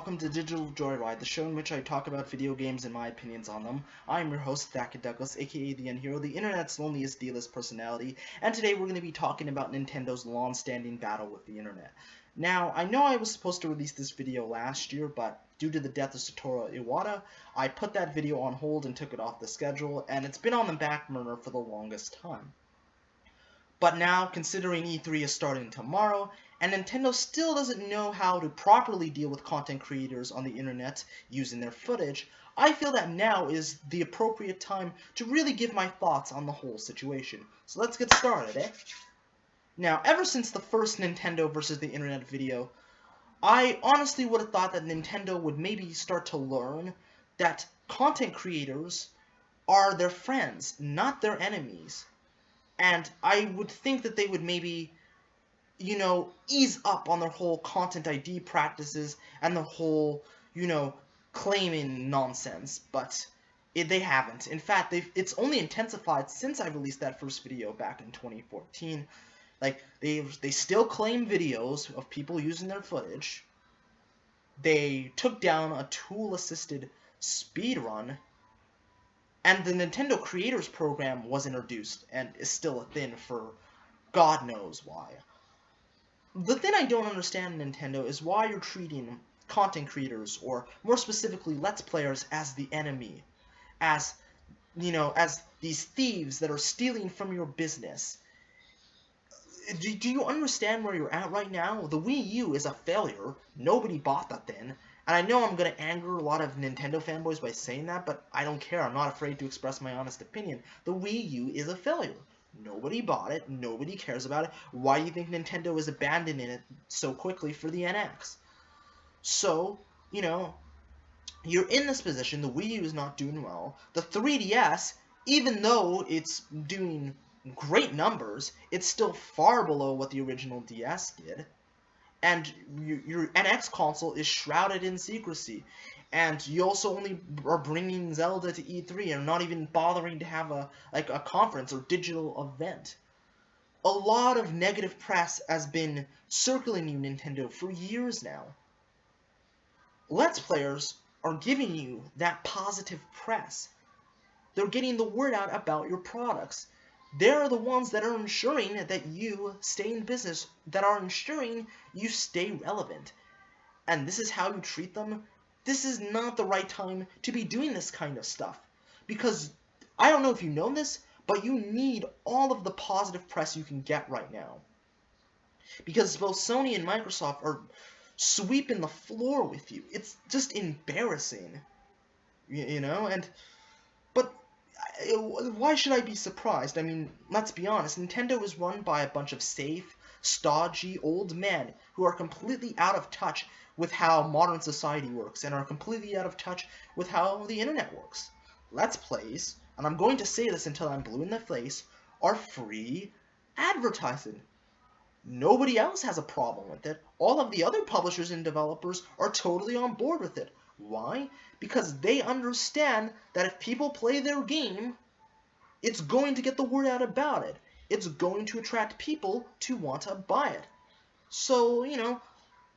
welcome to Digital Joyride, the show in which I talk about video games and my opinions on them. I'm your host, ThatKidDouglas, aka the Unhero, the internet's loneliest D-list personality, and today we're going to be talking about Nintendo's long-standing battle with the internet. Now, I know I was supposed to release this video last year, but due to the death of Satoru Iwata, I put that video on hold and took it off the schedule, and it's been on the back burner for the longest time. But now, considering E3 is starting tomorrow, and Nintendo still doesn't know how to properly deal with content creators on the internet using their footage, I feel that now is the appropriate time to really give my thoughts on the whole situation. So let's get started, eh? Now, ever since the first Nintendo versus the internet video, I honestly would have thought that Nintendo would maybe start to learn that content creators are their friends, not their enemies. And I would think that they would maybe, ease up on their whole content ID practices and the whole, claiming nonsense. But they haven't. In fact, it's only intensified since I released that first video back in 2014. Like, they still claim videos of people using their footage. They took down a tool-assisted speedrun. And the Nintendo Creators Program was introduced, and is still a thing for God knows why. The thing I don't understand, Nintendo, is why you're treating content creators, or more specifically, Let's Players, as the enemy. As these thieves that are stealing from your business. Do you understand where you're at right now? The Wii U is a failure. Nobody bought that thing. And I know I'm going to anger a lot of Nintendo fanboys by saying that, but I don't care. I'm not afraid to express my honest opinion. The Wii U is a failure. Nobody bought it. Nobody cares about it. Why do you think Nintendo is abandoning it so quickly for the NX? So, you're in this position. The Wii U is not doing well. The 3DS, even though it's doing great numbers, it's still far below what the original DS did. And your NX console is shrouded in secrecy. And you also only are bringing Zelda to E3 and not even bothering to have a conference or digital event. A lot of negative press has been circling you, Nintendo, for years now. Let's Players are giving you that positive press. They're getting the word out about your products. They're the ones that are ensuring that you stay in business, that are ensuring you stay relevant. And this is how you treat them? This is not the right time to be doing this kind of stuff. Because, I don't know if you know this, but you need all of the positive press you can get right now. Because both Sony and Microsoft are sweeping the floor with you. It's just embarrassing. But why should I be surprised? I mean, let's be honest, Nintendo is run by a bunch of safe, stodgy old men who are completely out of touch with how modern society works and are completely out of touch with how the internet works. Let's Plays, and I'm going to say this until I'm blue in the face, are free advertising. Nobody else has a problem with it. All of the other publishers and developers are totally on board with it. Why? Because they understand that if people play their game, it's going to get the word out about it. It's going to attract people to want to buy it. So,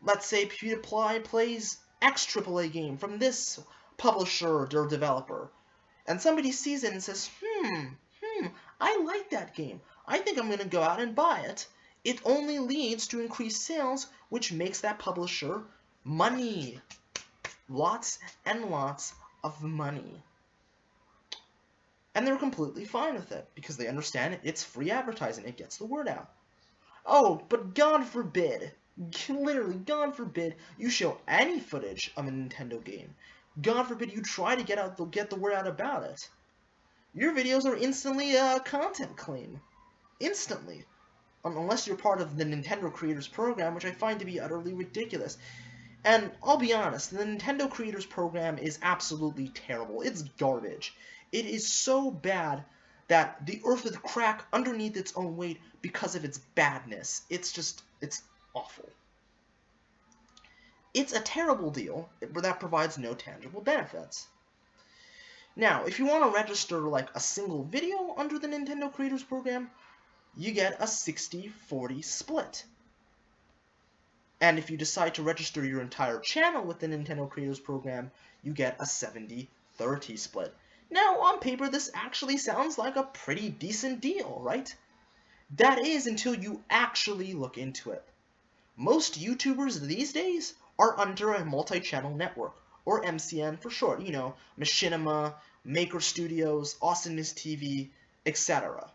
let's say PewDiePie plays X AAA game from this publisher or developer, and somebody sees it and says, I like that game. I think I'm going to go out and buy it. It only leads to increased sales, which makes that publisher money. Lots and lots of money. And they're completely fine with it, because they understand it's free advertising. It gets the word out. Oh, but God forbid, literally God forbid, you show any footage of a Nintendo game. God forbid you try to get the word out about it. Your videos are instantly a content claim. Instantly. Unless you're part of the Nintendo Creators Program, which I find to be utterly ridiculous. And I'll be honest, the Nintendo Creators Program is absolutely terrible. It's garbage. It is so bad that the earth would crack underneath its own weight because of its badness. It's awful. It's a terrible deal that provides no tangible benefits. Now, if you want to register like a single video under the Nintendo Creators Program, you get a 60-40 split. And if you decide to register your entire channel with the Nintendo Creators Program, you get a 70-30 split. Now, on paper, this actually sounds like a pretty decent deal, right? That is until you actually look into it. Most YouTubers these days are under a multi-channel network, or MCN for short, Machinima, Maker Studios, Awesomeness TV, etc.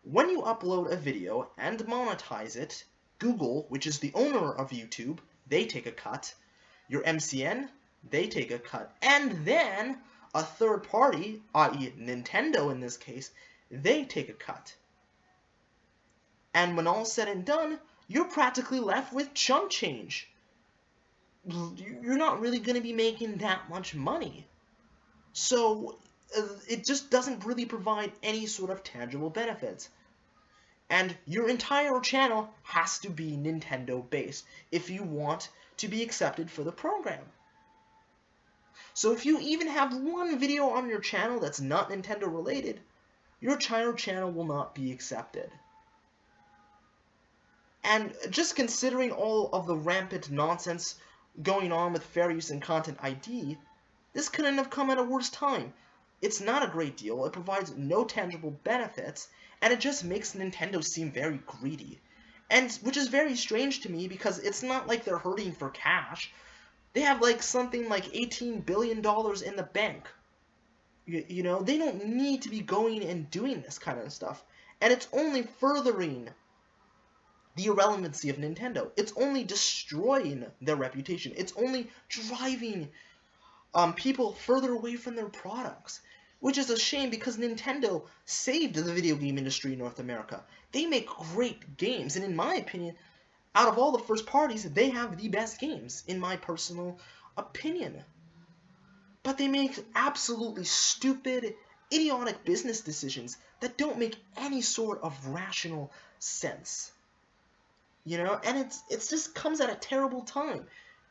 When you upload a video and monetize it, Google, which is the owner of YouTube, they take a cut. Your MCN, they take a cut. And then a third party, i.e. Nintendo in this case, they take a cut. And when all's said and done, you're practically left with chump change. You're not really going to be making that much money. So it just doesn't really provide any sort of tangible benefits. And your entire channel has to be Nintendo based if you want to be accepted for the program. So if you even have one video on your channel that's not Nintendo related, your entire channel will not be accepted. And just considering all of the rampant nonsense going on with fair use and content ID, this couldn't have come at a worse time. It's not a great deal, it provides no tangible benefits, and it just makes Nintendo seem very greedy. And which is very strange to me because it's not like they're hurting for cash. They have like something like $18 billion in the bank. You know, they don't need to be going and doing this kind of stuff. And it's only furthering the irrelevancy of Nintendo. It's only destroying their reputation. It's only driving people further away from their products. Which is a shame because Nintendo saved the video game industry in North America. They make great games, and in my opinion, out of all the first parties, they have the best games, in my personal opinion. But they make absolutely stupid, idiotic business decisions that don't make any sort of rational sense. You know, and it just comes at a terrible time.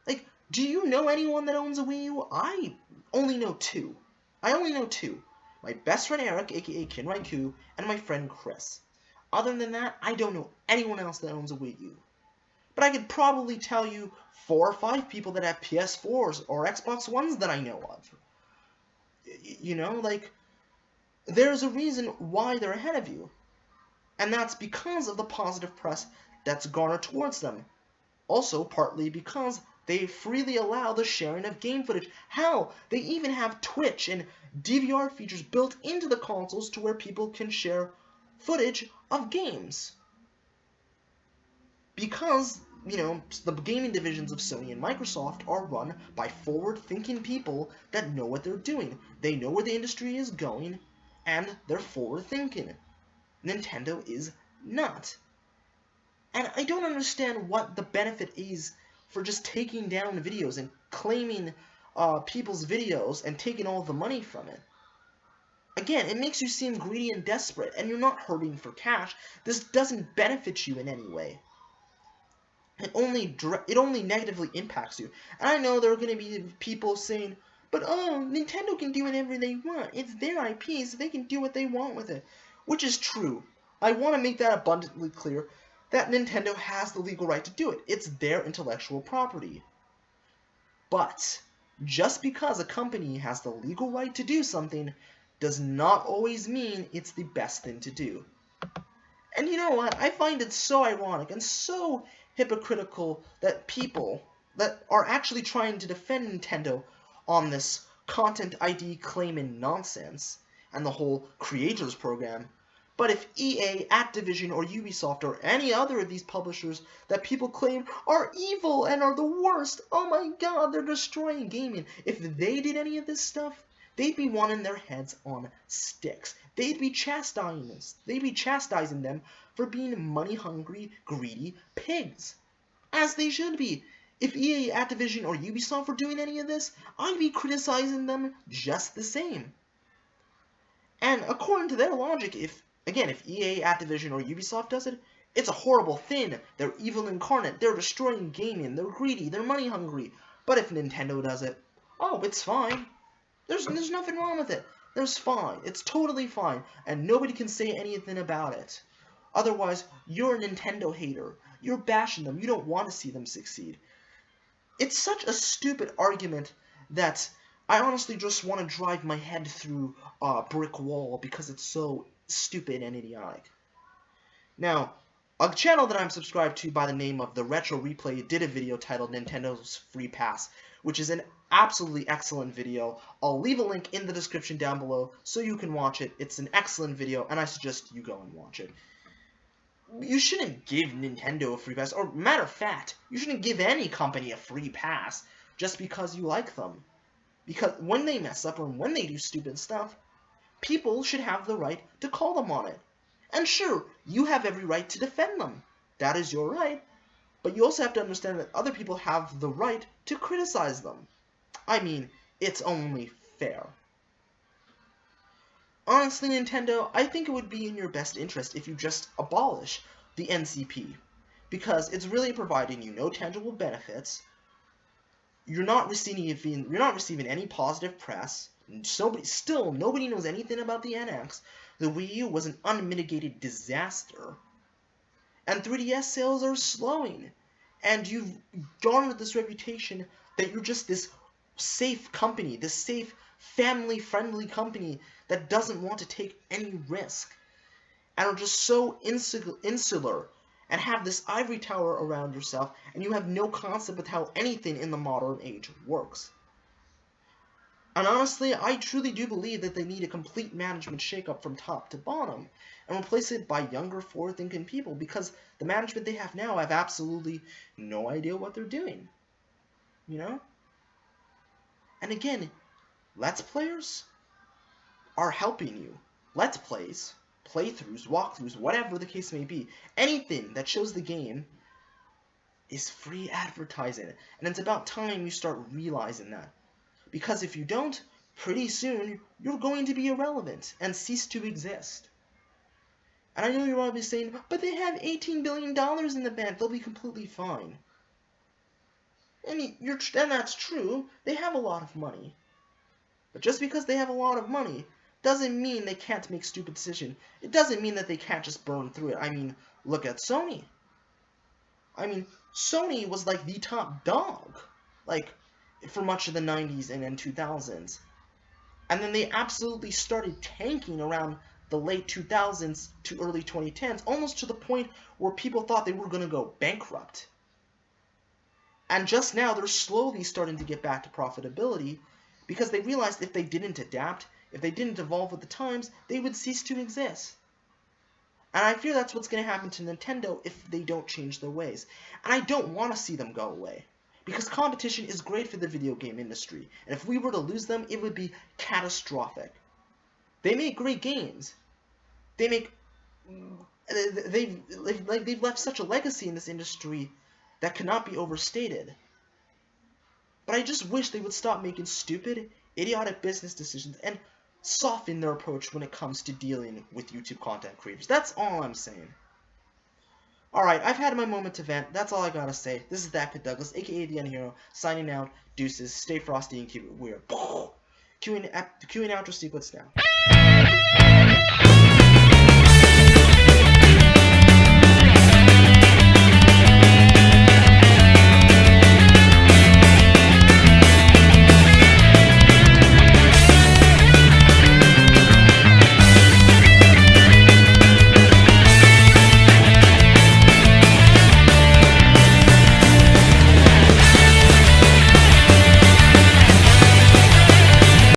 Like, do you know anyone that owns a Wii U? I only know two. My best friend Eric, aka Kinraiku, and my friend Chris. Other than that, I don't know anyone else that owns a Wii U. But I could probably tell you 4 or 5 people that have PS4s or Xbox Ones that I know of. You know, like, there's a reason why they're ahead of you. And that's because of the positive press that's garnered towards them. Also, partly because they freely allow the sharing of game footage. Hell, they even have Twitch and DVR features built into the consoles to where people can share footage of games. Because, you know, the gaming divisions of Sony and Microsoft are run by forward-thinking people that know what they're doing. They know where the industry is going, and they're forward-thinking. Nintendo is not. And I don't understand what the benefit is for just taking down videos and claiming people's videos and taking all the money from it. Again, it makes you seem greedy and desperate, and you're not hurting for cash. This doesn't benefit you in any way. It only negatively impacts you. And I know there are going to be people saying, but oh, Nintendo can do whatever they want. It's their IP, so they can do what they want with it. Which is true. I want to make that abundantly clear that Nintendo has the legal right to do it. It's their intellectual property. But just because a company has the legal right to do something does not always mean it's the best thing to do. And you know what? I find it so ironic and so hypocritical that people that are actually trying to defend Nintendo on this content ID claiming nonsense and the whole creators program. But if EA, Activision, or Ubisoft, or any other of these publishers that people claim are evil and are the worst, oh my god, they're destroying gaming. If they did any of this stuff, they'd be wanting their heads on sticks. They'd be chastising them for being money-hungry, greedy pigs. As they should be. If EA, Activision, or Ubisoft were doing any of this, I'd be criticizing them just the same. And according to their logic, if EA, Activision, or Ubisoft does it, it's a horrible thing. They're evil incarnate. They're destroying gaming. They're greedy. They're money hungry. But if Nintendo does it, oh, it's fine. There's nothing wrong with it. There's fine. It's totally fine. And nobody can say anything about it. Otherwise, you're a Nintendo hater. You're bashing them. You don't want to see them succeed. It's such a stupid argument that I honestly just want to drive my head through a brick wall because it's so stupid and idiotic. Now, a channel that I'm subscribed to by the name of The Retro Replay did a video titled Nintendo's Free Pass, which is an absolutely excellent video. I'll leave a link in the description down below so you can watch it. It's an excellent video, and I suggest you go and watch it. You shouldn't give Nintendo a free pass, or matter of fact, you shouldn't give any company a free pass just because you like them. Because when they mess up or when they do stupid stuff, people should have the right to call them on it. And sure, you have every right to defend them. That is your right. But you also have to understand that other people have the right to criticize them. I mean, it's only fair. Honestly, Nintendo, I think it would be in your best interest if you just abolish the NCP. Because it's really providing you no tangible benefits. You're not receiving any positive press. Nobody knows anything about the NX. The Wii U was an unmitigated disaster. And 3DS sales are slowing. And you've garnered this reputation that you're just this safe company, this safe, family-friendly company that doesn't want to take any risk. And are just so insular and have this ivory tower around yourself, and you have no concept of how anything in the modern age works. And honestly, I truly do believe that they need a complete management shakeup from top to bottom, and replace it by younger, forward-thinking people, because the management they have now have absolutely no idea what they're doing. You know? And again, Let's Players are helping you. Let's Plays, playthroughs, walkthroughs, whatever the case may be, anything that shows the game is free advertising. And it's about time you start realizing that. Because if you don't, pretty soon, you're going to be irrelevant and cease to exist. And I know you're probably saying, but they have $18 billion in the bank, they'll be completely fine. And that's true, they have a lot of money. But just because they have a lot of money doesn't mean they can't make stupid decisions. It doesn't mean that they can't just burn through it. I mean, look at Sony. I mean, Sony was like the top dog, like, for much of the 90s and then 2000s. And then they absolutely started tanking around the late 2000s to early 2010s, almost to the point where people thought they were going to go bankrupt. And just now, they're slowly starting to get back to profitability because they realized if they didn't adapt, if they didn't evolve with the times, they would cease to exist. And I fear that's what's going to happen to Nintendo if they don't change their ways. And I don't want to see them go away. Because competition is great for the video game industry. And if we were to lose them, it would be catastrophic. They make great games. They've left such a legacy in this industry that cannot be overstated. But I just wish they would stop making stupid, idiotic business decisions and soften their approach when it comes to dealing with YouTube content creators. That's all I'm saying. Alright, I've had my moment to vent. That's all I gotta say. This is ThatKidDouglas, aka the Unhero, signing out. Deuces. Stay frosty and keep it weird. Cueing outro sequence now.